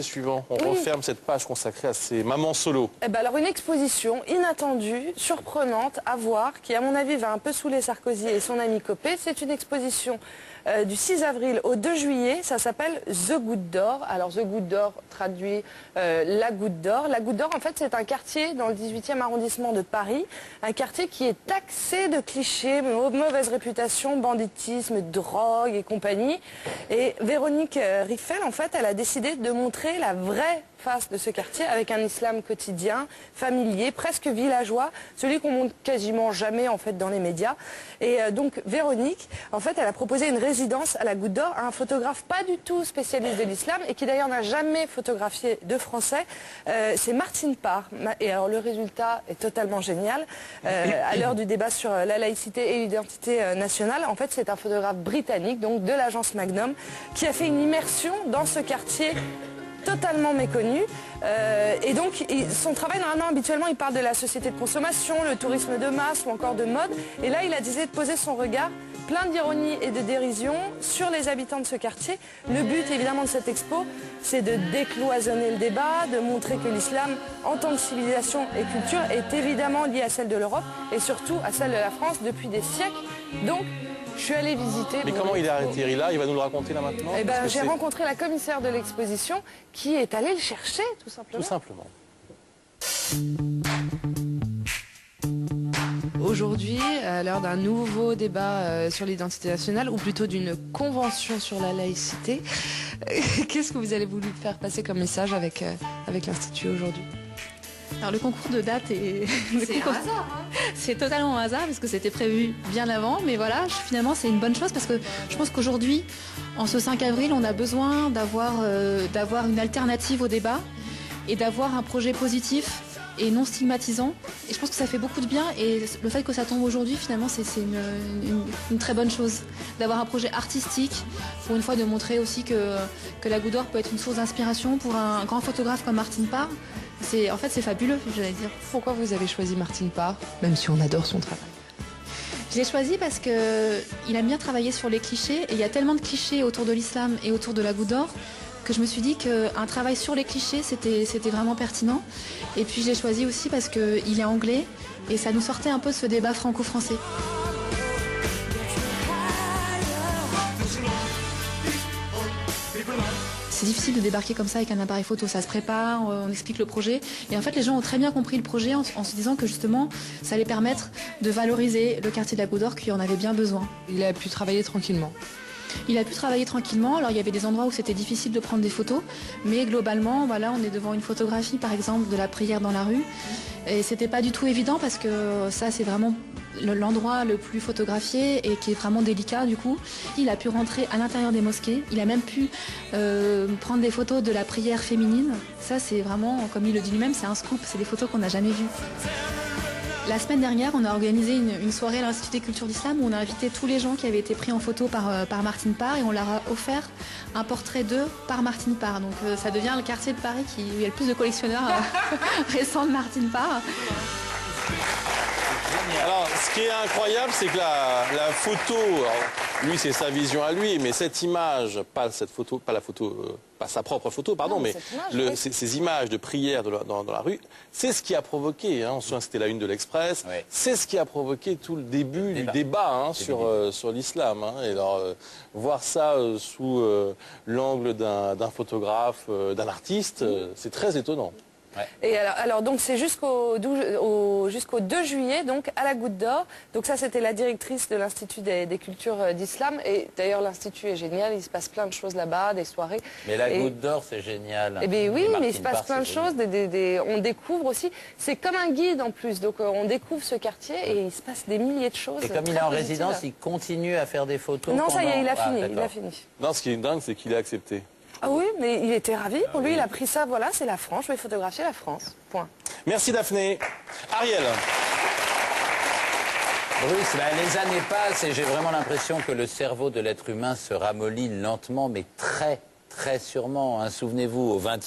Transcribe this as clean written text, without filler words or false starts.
Suivant, on referme cette page consacrée à ces mamans solo. Eh ben alors une exposition inattendue, surprenante à voir, qui à mon avis va un peu saouler Sarkozy et son ami Copé. C'est une exposition du 6 avril au 2 juillet, ça s'appelle The Goutte d'Or. Alors The Goutte d'Or traduit la Goutte d'Or. La Goutte d'Or en fait c'est un quartier dans le 18e arrondissement de Paris, un quartier qui est taxé de clichés, mauvaise réputation, banditisme, drogue et compagnie. Et Véronique Riffel en fait elle a décidé de montrer la vraie face de ce quartier avec un islam quotidien, familier, presque villageois, celui qu'on montre quasiment jamais en fait dans les médias. Et donc Véronique, en fait, elle a proposé une résidence à la Goutte d'Or à un photographe pas du tout spécialiste de l'islam et qui d'ailleurs n'a jamais photographié de Français. C'est Martine Parr. Et alors le résultat est totalement génial. À l'heure du débat sur la laïcité et l'identité nationale, en fait, c'est un photographe britannique, donc de l'agence Magnum, qui a fait une immersion dans ce quartier totalement méconnu. Et donc, son travail, normalement, habituellement, il parle de la société de consommation, le tourisme de masse ou encore de mode. Et là, il a décidé de poser son regard plein d'ironie et de dérision sur les habitants de ce quartier. Le but, évidemment, de cette expo, c'est de décloisonner le débat, de montrer que l'islam, en tant que civilisation et culture, est évidemment lié à celle de l'Europe et surtout à celle de la France depuis des siècles. Donc, je suis allée visiter... Mais comment il a atterri là? Il va nous le raconter là maintenant? Eh ben, j'ai rencontré la commissaire de l'exposition qui est allée le chercher, tout simplement. Tout simplement. Aujourd'hui, à l'heure d'un nouveau débat sur l'identité nationale, ou plutôt d'une convention sur la laïcité, qu'est-ce que vous avez voulu faire passer comme message avec l'Institut aujourd'hui? Alors le concours de date est... C'est un hasard, hein. C'est totalement un hasard parce que c'était prévu bien avant, mais voilà, finalement c'est une bonne chose parce que je pense qu'aujourd'hui, en ce 5 avril, on a besoin d'avoir une alternative au débat et d'avoir un projet positif et non stigmatisant. Et je pense que ça fait beaucoup de bien et le fait que ça tombe aujourd'hui, finalement, c'est une très bonne chose. D'avoir un projet artistique, pour une fois de montrer aussi que la Goutte d'Or peut être une source d'inspiration pour un grand photographe comme Martine Parr. En fait, c'est fabuleux, j'allais dire. Pourquoi vous avez choisi Martine Parr, même si on adore son travail? Je l'ai choisi parce qu'il aime bien travailler sur les clichés et il y a tellement de clichés autour de l'islam et autour de la Goutte d'Or que je me suis dit qu'un travail sur les clichés, c'était vraiment pertinent. Et puis je l'ai choisi aussi parce qu'il est anglais et ça nous sortait un peu de ce débat franco-français. C'est difficile de débarquer comme ça avec un appareil photo, ça se prépare, on explique le projet. Et en fait, les gens ont très bien compris le projet en se disant que justement, ça allait permettre de valoriser le quartier de la Goutte d'Or qui en avait bien besoin. Il a pu travailler tranquillement. Il a pu travailler tranquillement, alors il y avait des endroits où c'était difficile de prendre des photos, mais globalement, voilà, on est devant une photographie par exemple de la prière dans la rue, et c'était pas du tout évident parce que ça c'est vraiment l'endroit le plus photographié et qui est vraiment délicat du coup. Il a pu rentrer à l'intérieur des mosquées, il a même pu prendre des photos de la prière féminine, ça c'est vraiment, comme il le dit lui-même, c'est un scoop, c'est des photos qu'on n'a jamais vues. La semaine dernière, on a organisé une soirée à l'Institut des cultures d'Islam où on a invité tous les gens qui avaient été pris en photo par Martine Parr et on leur a offert un portrait d'eux par Martine Parr. Donc ça devient le quartier de Paris où il y a le plus de collectionneurs récents de Martine Parr. Alors, ce qui est incroyable, c'est que la photo, alors, lui, c'est sa vision à lui, mais cette image, pas sa propre photo, pardon, mais ces images de prière dans la rue, c'est ce qui a provoqué, hein, on se souvient que c'était la une de l'Express, ouais. C'est ce qui a provoqué tout le début du débat hein, sur l'islam. Hein, et alors, voir ça sous l'angle d'un photographe, d'un artiste, c'est très étonnant. Ouais. Et alors donc c'est jusqu'au 2 juillet donc à la Goutte d'Or. Donc ça c'était la directrice de l'Institut des cultures d'Islam et d'ailleurs l'Institut est génial, il se passe plein de choses là-bas, des soirées. Mais la Goutte d'Or c'est génial. Eh bien oui, mais il se passe plein de choses, on découvre aussi, c'est comme un guide en plus, donc on découvre ce quartier et il se passe des milliers de choses. Et comme il est en résidence, il continue à faire des photos. Non, ça y est, il a fini. Non, ce qui est dingue c'est qu'il a accepté. Ah oui, mais il était ravi. Pour lui, il a pris ça, voilà, c'est la France, je vais photographier la France. Point. Merci Daphné. Ariel. Bruce, les années passent et j'ai vraiment l'impression que le cerveau de l'être humain se ramollit lentement, mais très, très sûrement. Hein. Souvenez-vous, au 20e